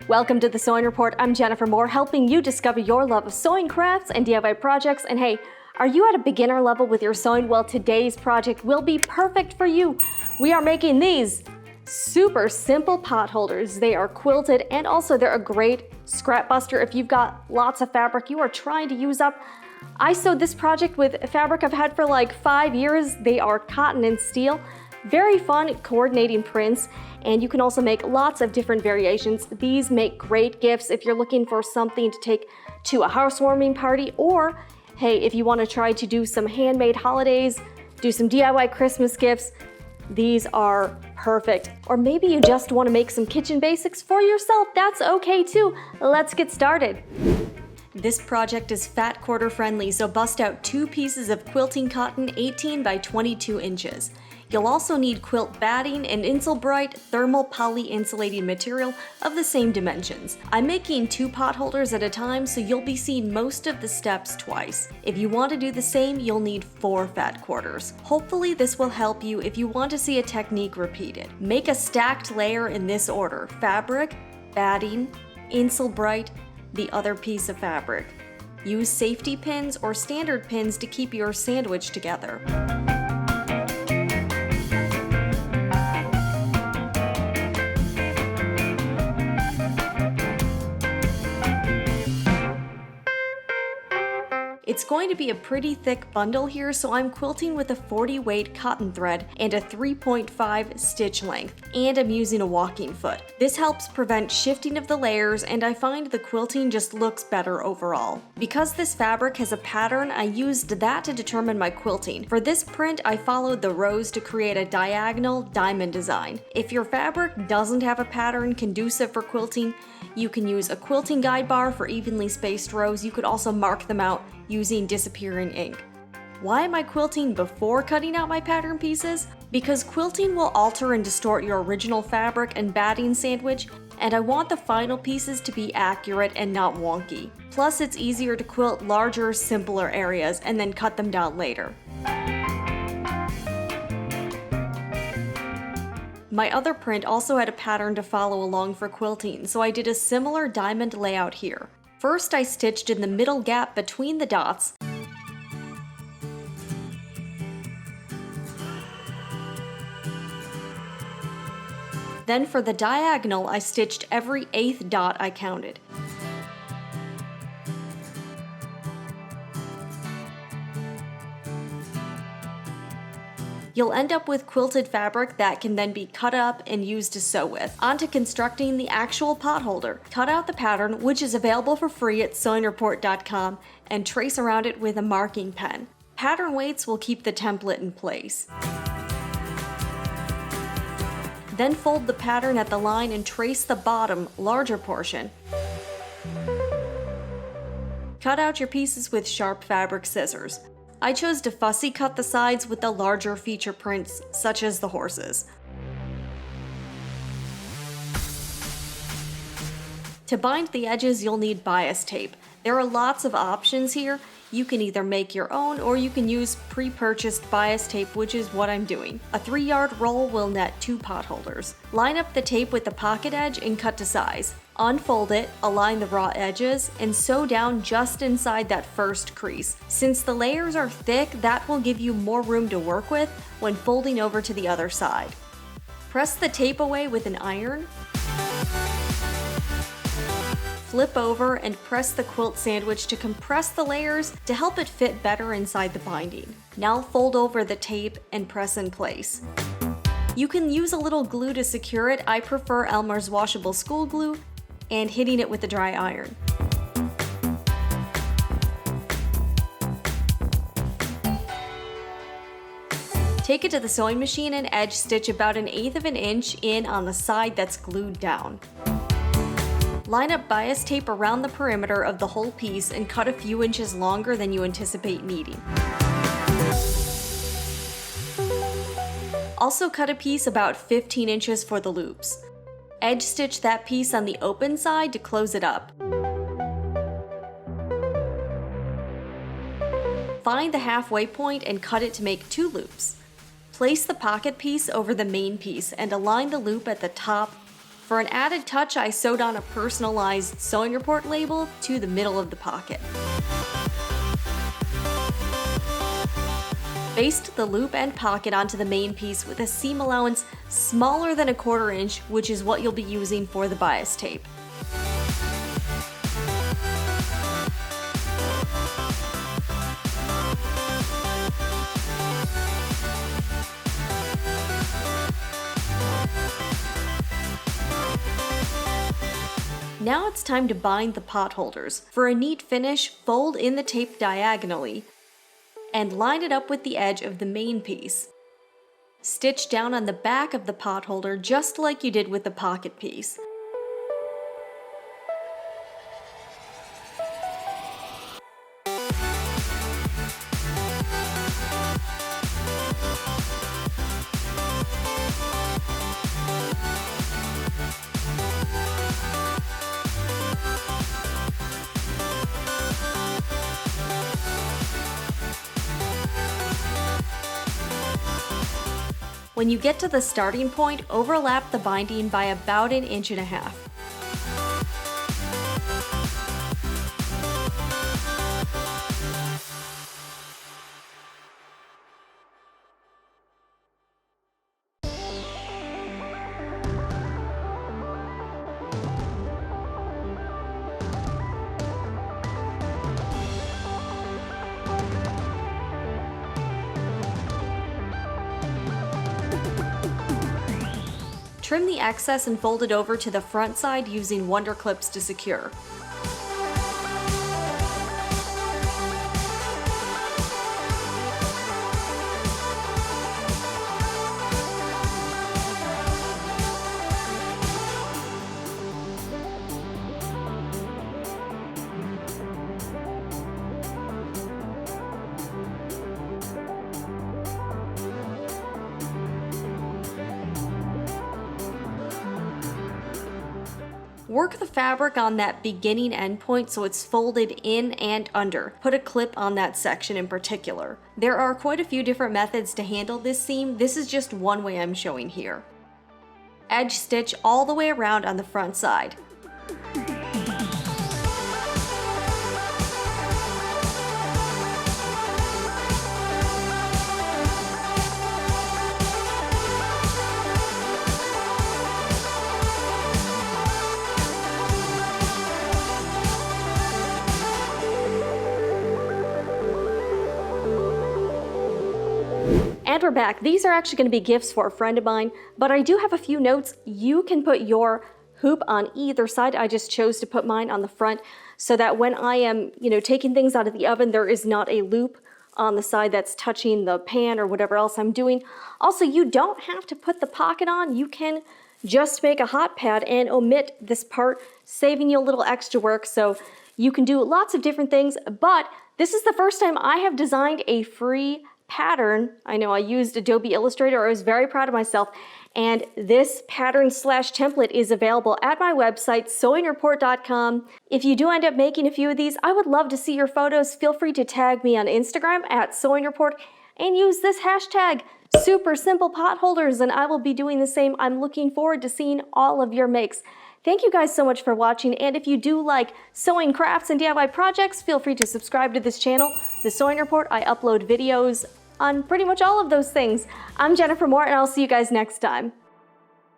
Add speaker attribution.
Speaker 1: Welcome to the Sewing Report. I'm Jennifer Moore, helping you discover your love of sewing crafts and DIY projects. And hey, are you at a beginner level with your sewing? Well, today's project will be perfect for you. We are making these super simple pot holders. They are quilted and also they're a great scrap buster if you've got lots of fabric you are trying to use up. I sewed this project with fabric I've had for like 5 years. They are cotton and steel. Very fun coordinating prints, and you can also make lots of different variations. These make great gifts if you're looking for something to take to a housewarming party, or hey, if you want to try to do some handmade holidays, do some DIY Christmas gifts, these are perfect. Or maybe you just want to make some kitchen basics for yourself, that's okay too. Let's get started. This project is fat quarter friendly, so bust out 2 pieces of quilting cotton 18 by 22 inches. You'll also need quilt batting and Insul-Bright thermal poly insulating material of the same dimensions. I'm making 2 pot holders at a time, so you'll be seeing most of the steps twice. If you want to do the same, you'll need 4 fat quarters. Hopefully this will help you if you want to see a technique repeated. Make a stacked layer in this order: fabric, batting, Insul-Bright, the other piece of fabric. Use safety pins or standard pins to keep your sandwich together. It's going to be a pretty thick bundle here, so I'm quilting with a 40 weight cotton thread and a 3.5 stitch length, and I'm using a walking foot. This helps prevent shifting of the layers, and I find the quilting just looks better overall. Because this fabric has a pattern, I used that to determine my quilting. For this print, I followed the rows to create a diagonal diamond design. If your fabric doesn't have a pattern conducive for quilting, you can use a quilting guide bar for evenly spaced rows. You could also mark them out using disappearing ink. Why am I quilting before cutting out my pattern pieces? Because quilting will alter and distort your original fabric and batting sandwich, and I want the final pieces to be accurate and not wonky. Plus, it's easier to quilt larger, simpler areas and then cut them down later. My other print also had a pattern to follow along for quilting, so I did a similar diamond layout here. First, I stitched in the middle gap between the dots. Then for the diagonal, I stitched every 8th dot I counted. You'll end up with quilted fabric that can then be cut up and used to sew with. On to constructing the actual pot holder. Cut out the pattern, which is available for free at sewingreport.com, and trace around it with a marking pen. Pattern weights will keep the template in place. Then fold the pattern at the line and trace the bottom, larger portion. Cut out your pieces with sharp fabric scissors. I chose to fussy cut the sides with the larger feature prints, such as the horses. To bind the edges, you'll need bias tape. There are lots of options here. You can either make your own or you can use pre-purchased bias tape, which is what I'm doing. A 3-yard roll will net 2 pot holders. Line up the tape with the pocket edge and cut to size. Unfold it, align the raw edges, and sew down just inside that first crease. Since the layers are thick, that will give you more room to work with when folding over to the other side. Press the tape away with an iron. Flip over and press the quilt sandwich to compress the layers to help it fit better inside the binding. Now fold over the tape and press in place. You can use a little glue to secure it. I prefer Elmer's washable school glue, and hitting it with a dry iron. Take it to the sewing machine and edge stitch about 1/8 of an inch in on the side that's glued down. Line up bias tape around the perimeter of the whole piece and cut a few inches longer than you anticipate needing. Also cut a piece about 15 inches for the loops. Edge stitch that piece on the open side to close it up. Find the halfway point and cut it to make 2 loops. Place the pocket piece over the main piece and align the loop at the top For an added touch, I sewed on a personalized Sewing Report label to the middle of the pocket. Basted the loop and pocket onto the main piece with a seam allowance smaller than 1/4 inch, which is what you'll be using for the bias tape. Now it's time to bind the pot holders. For a neat finish, fold in the tape diagonally and line it up with the edge of the main piece. Stitch down on the back of the pot holder just like you did with the pocket piece. When you get to the starting point, overlap the binding by about 1.5 inches. Trim the excess and fold it over to the front side using Wonder Clips to secure. Work the fabric on that beginning end point so it's folded in and under. Put a clip on that section in particular. There are quite a few different methods to handle this seam. This is just one way I'm showing here. Edge stitch all the way around on the front side. And we're back. These are actually going to be gifts for a friend of mine, but I do have a few notes. You can put your hoop on either side. I just chose to put mine on the front so that when I am, taking things out of the oven, there is not a loop on the side that's touching the pan or whatever else I'm doing. Also, you don't have to put the pocket on. You can just make a hot pad and omit this part, saving you a little extra work. So you can do lots of different things, but this is the first time I have designed a free pattern. I know I used Adobe Illustrator. I was very proud of myself. And this pattern/template is available at my website, sewingreport.com. If you do end up making a few of these, I would love to see your photos. Feel free to tag me on Instagram at sewingreport and use this hashtag, super simple pot holders, and I will be doing the same. I'm looking forward to seeing all of your makes. Thank you guys so much for watching, and if you do like sewing crafts and DIY projects, feel free to subscribe to this channel, The Sewing Report. I upload videos on pretty much all of those things. I'm Jennifer Moore, and I'll see you guys next time.